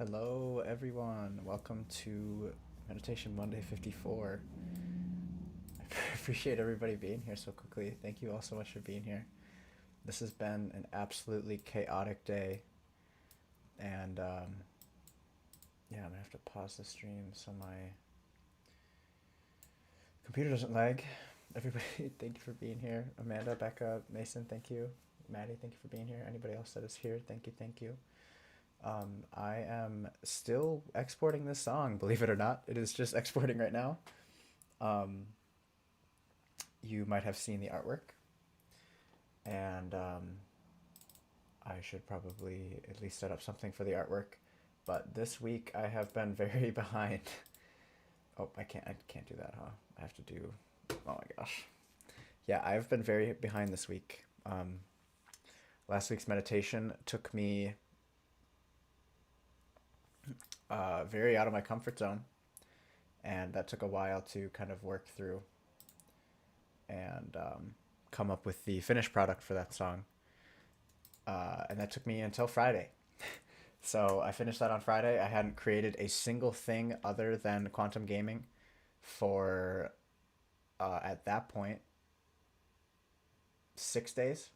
Hello, everyone. Welcome to Meditation Monday 54. I appreciate everybody being here so quickly. Thank you all so much for being here. This has been an absolutely chaotic day, and yeah, I'm gonna have to pause the stream so my computer doesn't lag. Everybody, thank you for being here. Amanda, Becca, Mason, thank you. Maddie, thank you for being here. Anybody else that is here, thank you, thank you. I am still exporting this song, believe it or not. It is just exporting right now. Um, you might have seen the artwork, and I should probably at least set up something for the artwork. But this week I have been very behind. Oh, I can't do that, huh? I have to do. Oh my gosh. Yeah, I've been very behind this week. Last week's meditation took me very out of my comfort zone, and that took a while to kind of work through and come up with the finished product for that song. And that took me until Friday. So I finished that on Friday. I hadn't created a single thing other than quantum gaming for, at that point, 6 days.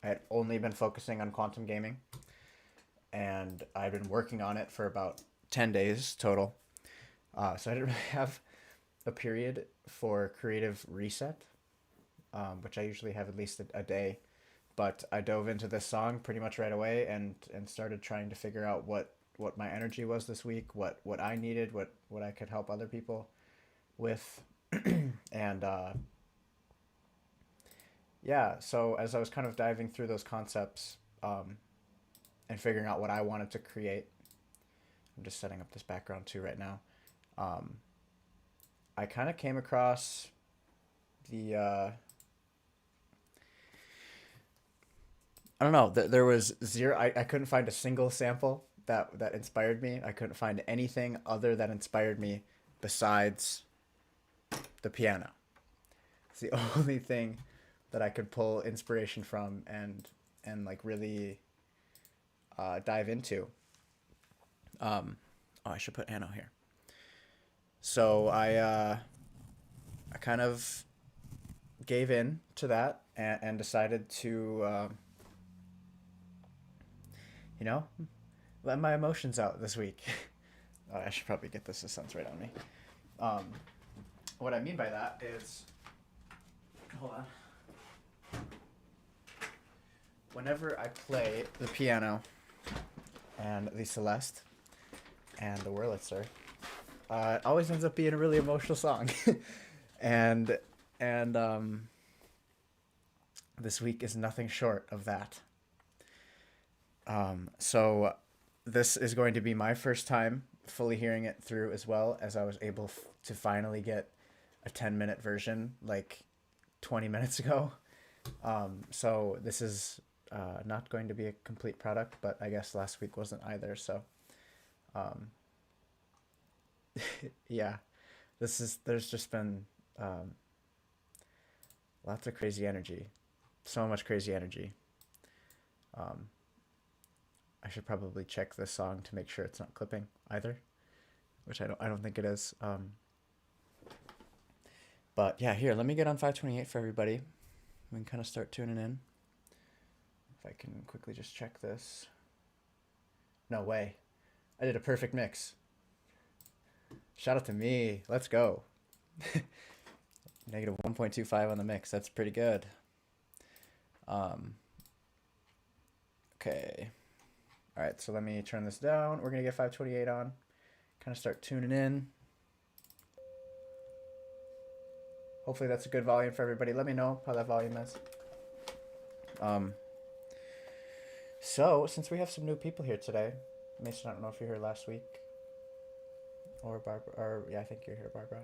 I had only been focusing on quantum gaming, and I'd been working on it for about 10 days total. So I didn't really have a period for creative reset, which I usually have at least a day. But I dove into this song pretty much right away and started trying to figure out what my energy was this week, what I needed, what I could help other people with. And yeah, so as I was kind of diving through those concepts and figuring out what I wanted to create, I'm just setting up this background too right now. Um, I kind of came across the I don't know. There was zero. I couldn't find a single sample that inspired me. I couldn't find anything other that inspired me besides the piano. It's the only thing that I could pull inspiration from and like really dive into. Oh, I should put Anno here. So I kind of gave in to that and decided to you know, let my emotions out this week. Oh, I should probably get this. The sun's right on me. Um, what I mean by that is, hold on. Whenever I play the piano and the Celeste and the Wurlitzer, it always ends up being a really emotional song. and and this week is nothing short of that. So this is going to be my first time fully hearing it through as well, as I was able to finally get a 10-minute version like 20 minutes ago. So this is not going to be a complete product, but I guess last week wasn't either. So um, yeah, there's just been lots of crazy energy, so much crazy energy. Um, I should probably check this song to make sure it's not clipping either, which I don't think it is. But yeah, here, let me get on 528 for everybody. We can kind of start tuning in. If I can quickly just check this. No way. I did a perfect mix. Shout out to me. Let's go. Negative 1.25 on the mix. That's pretty good. Okay. All right, so let me turn this down. We're going to get 528 on. Kind of start tuning in. Hopefully that's a good volume for everybody. Let me know how that volume is. So, since we have some new people here today, Mason, I don't know if you're here last week. Or Barbara, or yeah, I think you're here, Barbara.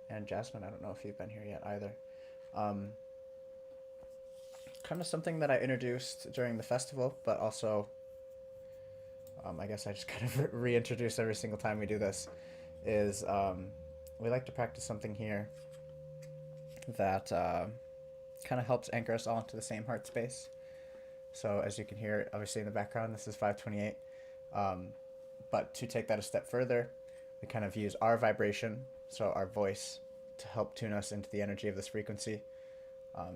And Jasmine, I don't know if you've been here yet either. Kind of something that I introduced during the festival, but also I guess I just kind of reintroduce every single time we do this, is we like to practice something here that kind of helps anchor us all into the same heart space. So as you can hear, obviously in the background, this is 528. But to take that a step further, we kind of use our vibration, so our voice, to help tune us into the energy of this frequency.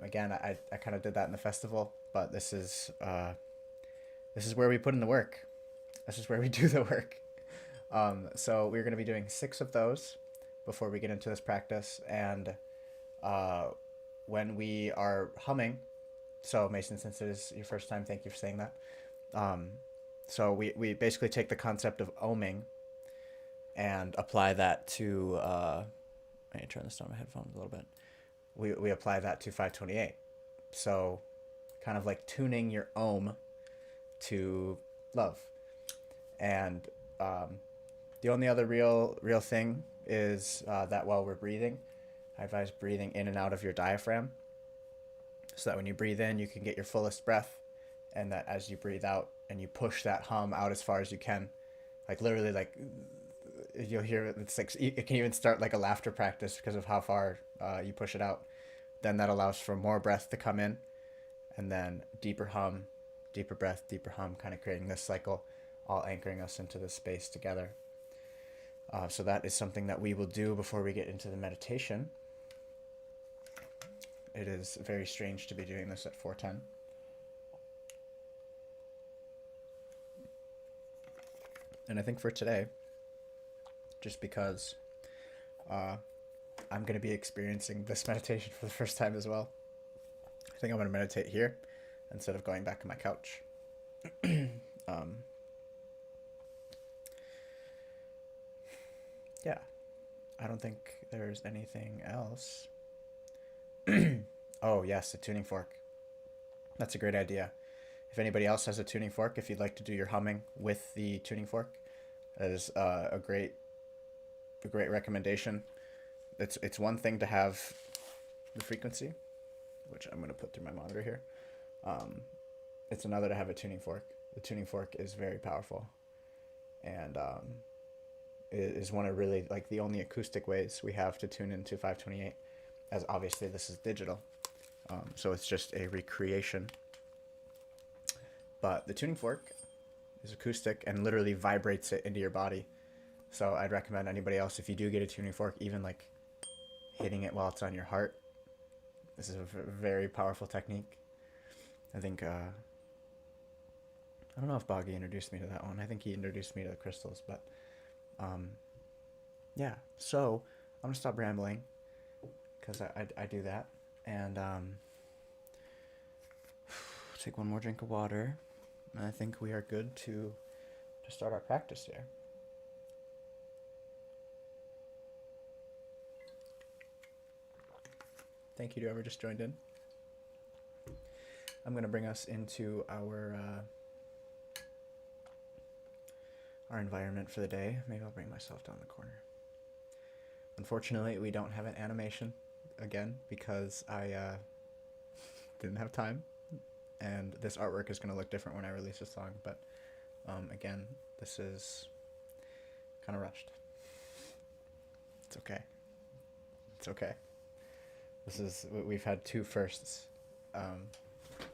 Again, I kind of did that in the festival, but this is where we put in the work. This is where we do the work. So we're going to be doing 6 of those before we get into this practice. And when we are humming, so Mason, since it is your first time, thank you for saying that. So we basically take the concept of oming and apply that to, I need to turn this down my headphones a little bit. We apply that to 528. So kind of like tuning your ohm to love. And the only other real thing is that while we're breathing, I advise breathing in and out of your diaphragm, so that when you breathe in, you can get your fullest breath, and that as you breathe out and you push that hum out as far as you can, like literally, like you'll hear it's like it can even start like a laughter practice because of how far you push it out. Then that allows for more breath to come in, and then deeper hum, deeper breath, deeper hum, kind of creating this cycle, all anchoring us into this space together. So that is something that we will do before we get into the meditation. It is very strange to be doing this at 4:10. And I think for today, just because I'm going to be experiencing this meditation for the first time as well, I think I'm going to meditate here instead of going back to my couch. Yeah, I don't think there's anything else. Oh, yes, a tuning fork. That's a great idea. If anybody else has a tuning fork, if you'd like to do your humming with the tuning fork, that is a great recommendation. It's one thing to have the frequency, which I'm going to put through my monitor here. It's another to have a tuning fork. The tuning fork is very powerful, and it is one of really like the only acoustic ways we have to tune into 528, as obviously this is digital. So it's just a recreation. But the tuning fork is acoustic and literally vibrates it into your body. So I'd recommend anybody else, if you do get a tuning fork, even like hitting it while it's on your heart. This is a very powerful technique. I think, I don't know if Boggy introduced me to that one. I think he introduced me to the crystals, but yeah. So I'm going to stop rambling because I do that. And take one more drink of water. And I think we are good to start our practice here. Thank you to whoever just joined in. I'm going to bring us into our environment for the day. Maybe I'll bring myself down the corner. Unfortunately, we don't have an animation again because I didn't have time. And this artwork is going to look different when I release a song. But again, this is kind of rushed. It's okay. It's okay. We've had 2 firsts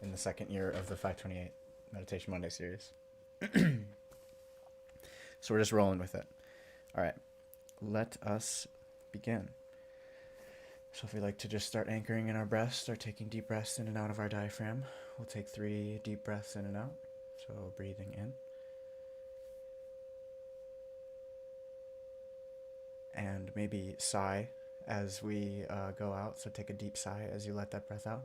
in the second year of the 528 Meditation Monday series. So we're just rolling with it. All right, let us begin. So if we like to just start anchoring in our breath, start taking deep breaths in and out of our diaphragm. We'll take 3 deep breaths in and out. So breathing in. And maybe sigh as we go out. So take a deep sigh as you let that breath out.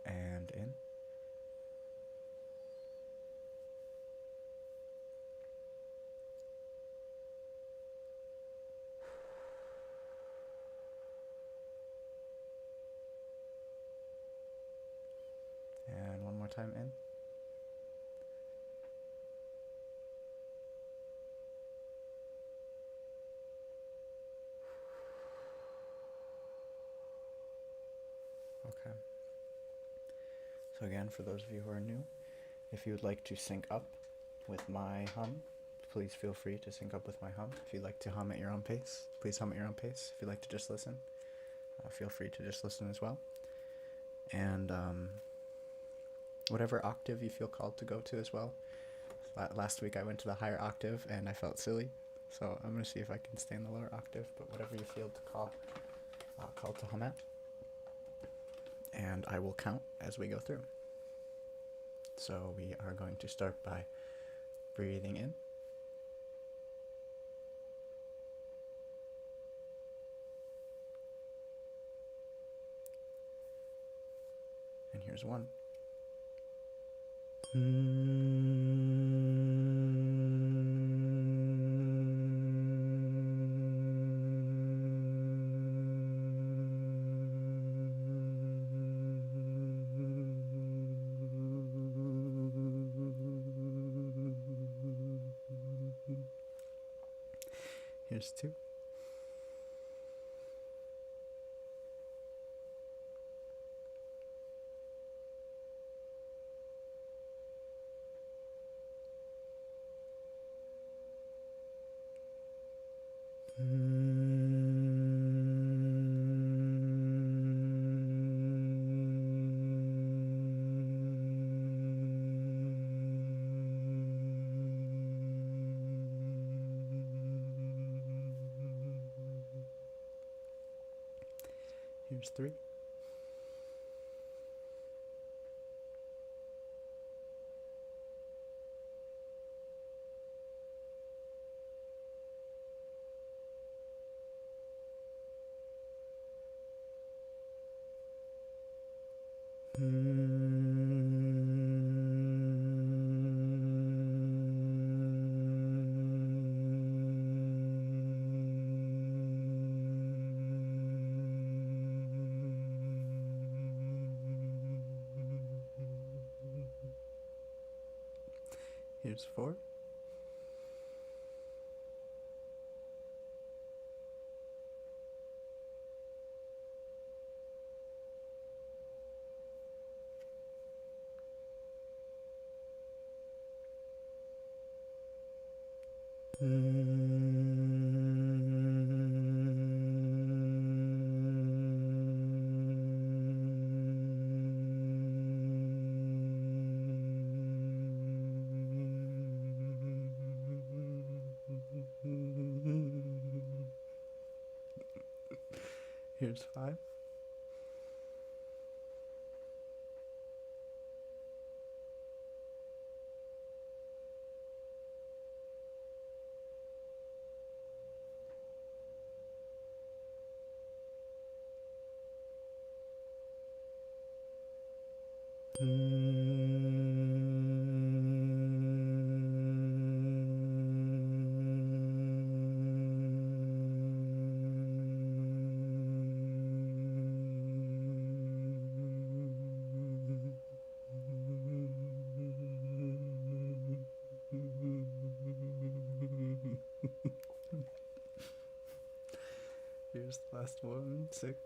And in. And one more time in. Okay. So again, for those of you who are new, if you would like to sync up with my hum, please feel free to sync up with my hum. If you'd like to hum at your own pace, please hum at your own pace. If you'd like to just listen, feel free to just listen as well. And whatever octave you feel called to go to as well. Last week I went to the higher octave and I felt silly, so I'm gonna see if I can stay in the lower octave. But whatever you feel to call to hum at, and I will count as we go through. So we are going to start by breathing in. And here's one. Here's two. Here's three. Here's four. Here's five. Here's the last one, six.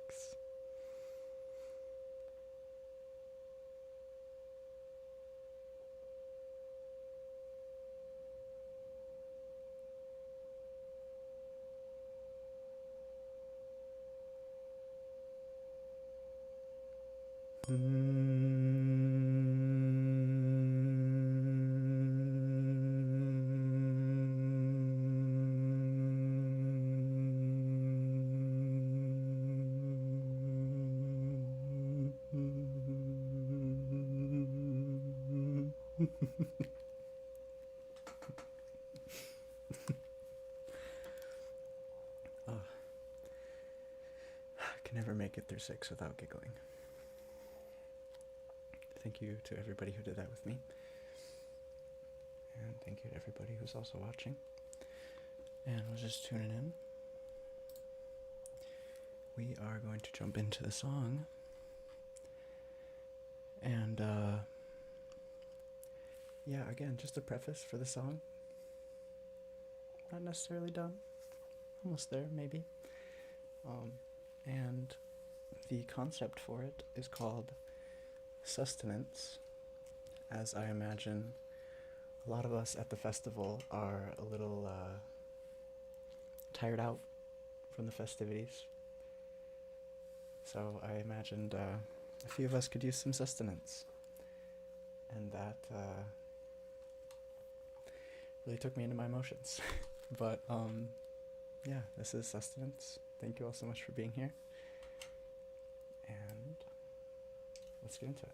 Can never make it through six without giggling. Thank you to everybody who did that with me. And thank you to everybody who's also watching and was just tuning in. We are going to jump into the song. And, yeah, again, just a preface for the song. Not necessarily done. Almost there, maybe. And the concept for it is called Sustenance, as I imagine a lot of us at the festival are a little tired out from the festivities. So I imagined a few of us could use some sustenance. and that really took me into my emotions. But yeah, this is Sustenance. Thank you all so much for being here, and let's get into it.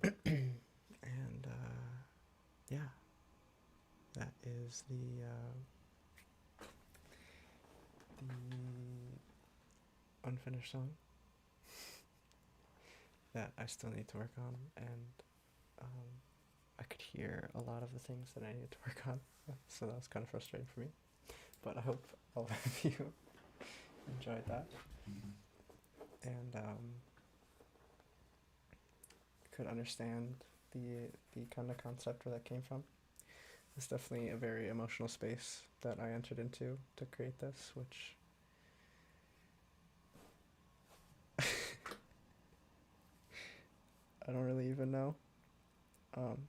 And yeah, that is the unfinished song that I still need to work on, and um, I could hear a lot of the things that I needed to work on, so that was kind of frustrating for me. But I hope all of you enjoyed that and could understand the kind of concept where that came from. It's definitely a very emotional space that I entered into to create this, which I don't really even know. Um,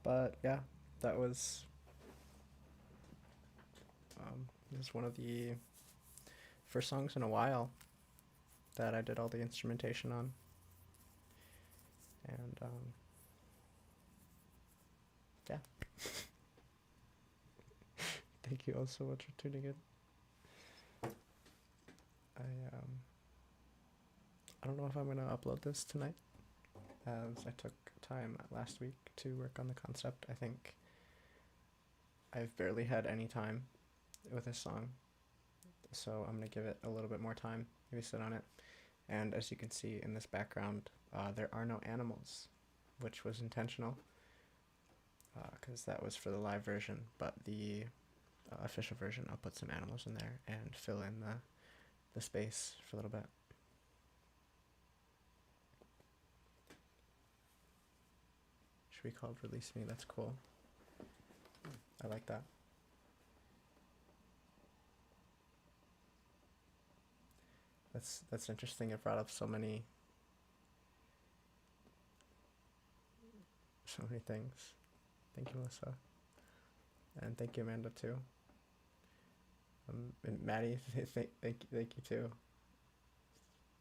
but yeah, that was this is one of the first songs in a while that I did all the instrumentation on, and yeah, thank you all so much for tuning in. I um, I don't know if I'm gonna upload this tonight, as I took time last week to work on the concept. I think I've barely had any time with this song, so I'm gonna give it a little bit more time, maybe sit on it. And as you can see in this background, there are no animals, which was intentional, because that was for the live version, but the official version, I'll put some animals in there and fill in the space for a little bit. Should be called Release Me, that's cool. I like that. That's interesting. It brought up so many things. Thank you, Melissa, and thank you, Amanda, too. And Maddie, thank you too.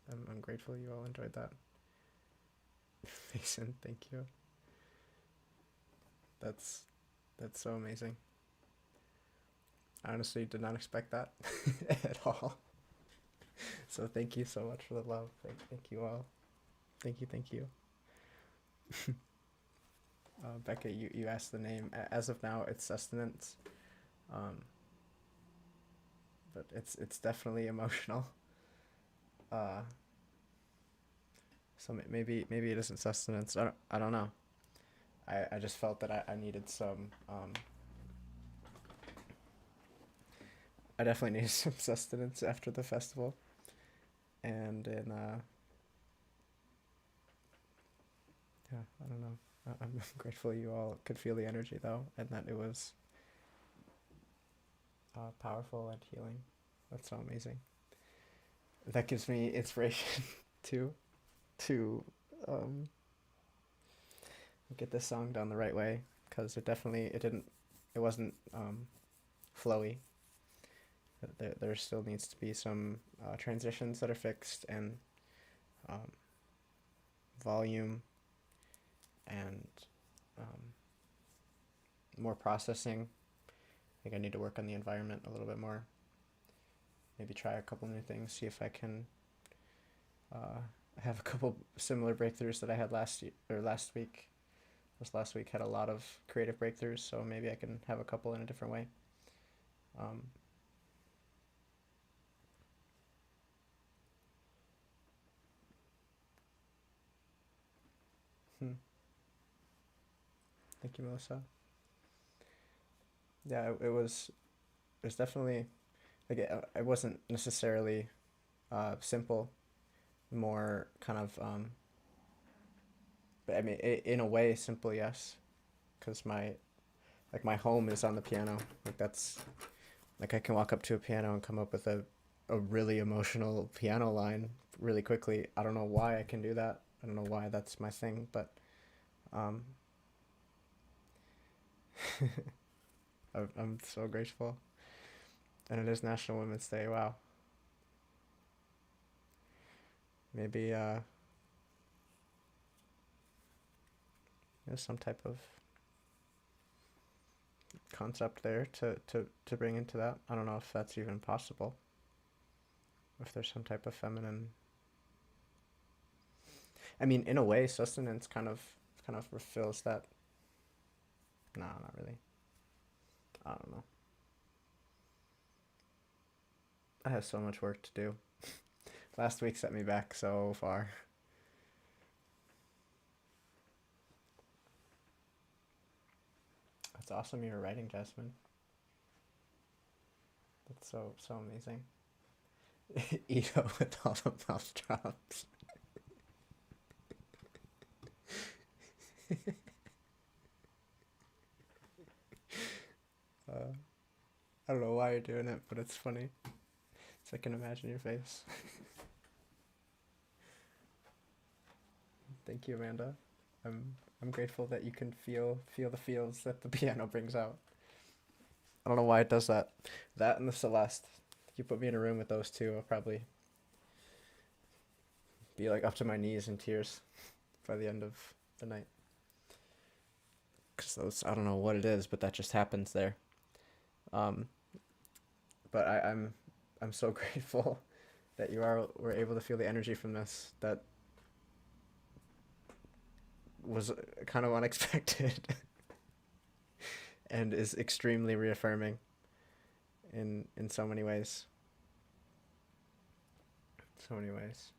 I'm grateful you all enjoyed that. Mason, thank you. That's so amazing. I honestly did not expect that at all. So thank you so much for the love. Thank you all. Thank you. Becca, you asked the name. As of now, it's Sustenance. Um, but it's definitely emotional. Uh, so maybe it isn't Sustenance. I don't know. I just felt that I needed some. I definitely needed some sustenance after the festival, and in yeah, I don't know. I'm grateful you all could feel the energy though, and that it was powerful and healing. That's so amazing. That gives me inspiration too to um, get this song done the right way, because it wasn't flowy. There still needs to be some transitions that are fixed, and um, volume, and more processing. I think I need to work on the environment a little bit more. Maybe try a couple new things, see if I can have a couple similar breakthroughs that I had last week. This last week had a lot of creative breakthroughs, so maybe I can have a couple in a different way. Um, Thank you, Melissa. Yeah, it was definitely like it wasn't necessarily simple, more kind of but I mean in a way simple, yes, because my home is on the piano. Like that's like I can walk up to a piano and come up with a really emotional piano line really quickly. I don't know why I can do that. I don't know why that's my thing, but um, I'm so grateful. And it is National Women's Day. Wow. Maybe there's some type of concept there to bring into that. I don't know if that's even possible. If there's some type of feminine. I mean, in a way, sustenance kind of fulfills that. No, not really. I don't know. I have so much work to do. Last week set me back so far. That's awesome you're writing, Jasmine. That's so amazing. Ito with all the mouth drops. Uh, I don't know why you're doing it, but it's funny. So I can imagine your face. Thank you, Amanda. I'm grateful that you can feel the feels that the piano brings out. I don't know why it does that. That and the Celeste. If you put me in a room with those two, I'll probably be like up to my knees in tears by the end of the night. Cause those, I don't know what it is, but that just happens there. Um, but I'm so grateful that were able to feel the energy from this. That was kind of unexpected and is extremely reaffirming in so many ways. So many ways.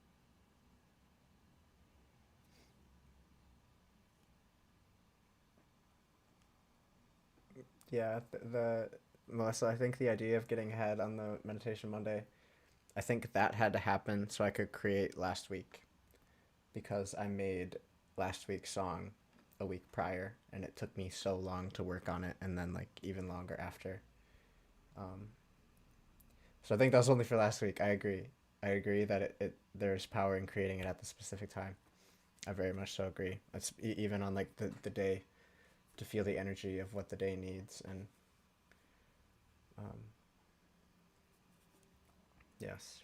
Yeah, the Melissa, I think the idea of getting ahead on the meditation Monday, I think that had to happen so I could create last week because I made last week's song a week prior and it took me so long to work on it and then like even longer after. Um, so I think that was only for last week. I agree. I agree that there's power in creating it at the specific time. I very much so agree. It's even on like the day to feel the energy of what the day needs and um, yes.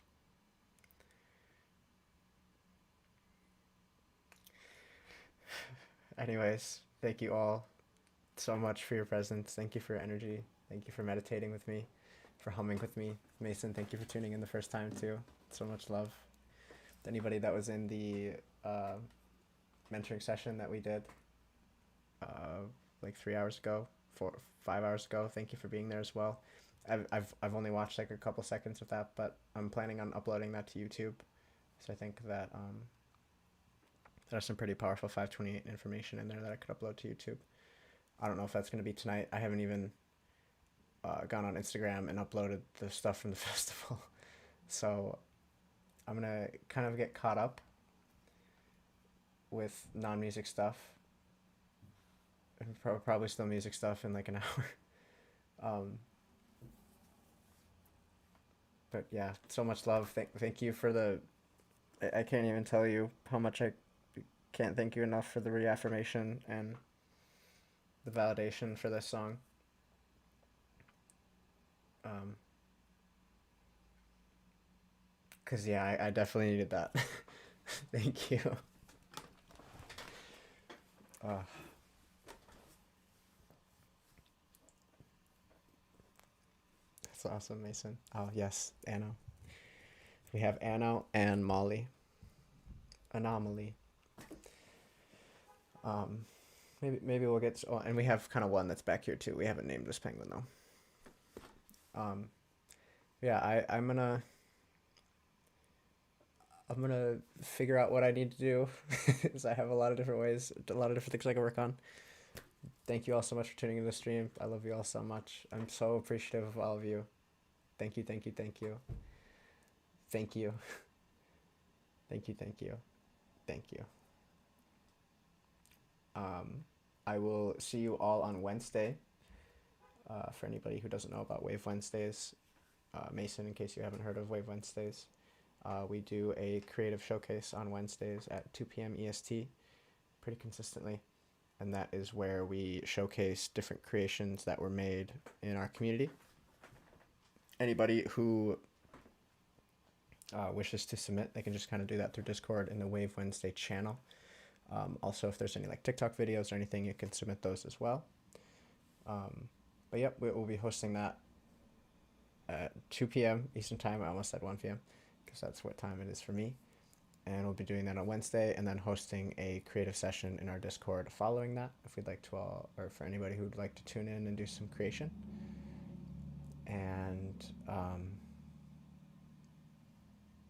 Anyways, thank you all so much for your presence. Thank you for your energy. Thank you for meditating with me, for humming with me. Mason, thank you for tuning in the first time too. So much love. Anybody that was in the uh, mentoring session that we did uh, like 3 hours ago, 5 hours ago, thank you for being there as well. I've only watched like a couple seconds of that, but I'm planning on uploading that to YouTube. So I think that there's some pretty powerful 528 information in there that I could upload to YouTube. I don't know if that's going to be tonight. I haven't even gone on Instagram and uploaded the stuff from the festival. So I'm going to kind of get caught up with non-music stuff. And probably still music stuff in like an hour. Um, but yeah, so much love. Thank you for the. I can't even tell you how much I can't thank you enough for the reaffirmation and the validation for this song. Um, Cause yeah, I definitely needed that. Thank you. Uh, that's awesome, Mason. Oh yes, Anno. We have Anno and Molly. Anomaly. Um, maybe we'll get. Oh, and we have kind of one that's back here too. We haven't named this penguin though. Um, yeah, I'm gonna figure out what I need to do, because I have a lot of different ways, a lot of different things I can work on. Thank you all so much for tuning in the stream. I love you all so much. I'm so appreciative of all of you. Thank you, thank you, thank you, thank you, thank you, thank you, thank you. Um, I will see you all on Wednesday. For anybody who doesn't know about Wave Wednesdays, Mason, in case you haven't heard of Wave Wednesdays, we do a creative showcase on Wednesdays at 2 p.m. EST pretty consistently. And that is where we showcase different creations that were made in our community. Anybody who wishes to submit, they can just kind of do that through Discord in the Wave Wednesday channel. Also, if there's any like TikTok videos or anything, you can submit those as well. But yep, we'll be hosting that at 2 p.m. Eastern Time. I almost said 1 p.m. because that's what time it is for me. and we'll be doing that on Wednesday, and then hosting a creative session in our Discord following that, if we'd like to all, or for anybody who'd like to tune in and do some creation. And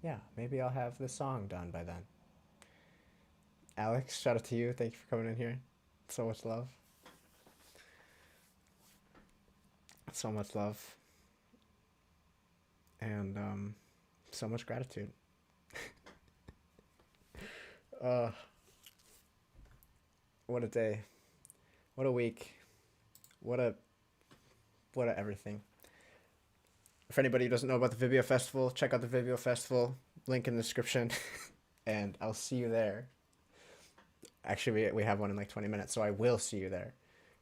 yeah, maybe I'll have the song done by then. Alex, shout out to you. Thank you for coming in here. So much love. So much love. And so much gratitude. What a day. What a week. What a everything. For anybody who doesn't know about the Vibio Festival, check out the Vibio Festival. Link in the description. And I'll see you there. Actually, we have one in like 20 minutes, so I will see you there.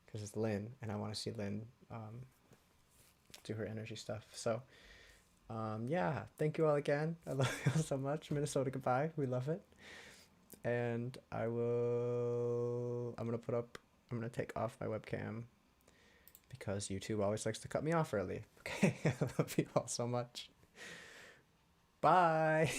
Because it's Lynn, and I want to see Lynn do her energy stuff. So, yeah, thank you all again. I love you all so much. Minnesota, goodbye. We love it. And I'm going to take off my webcam because YouTube always likes to cut me off early. Okay, I love you all so much. Bye.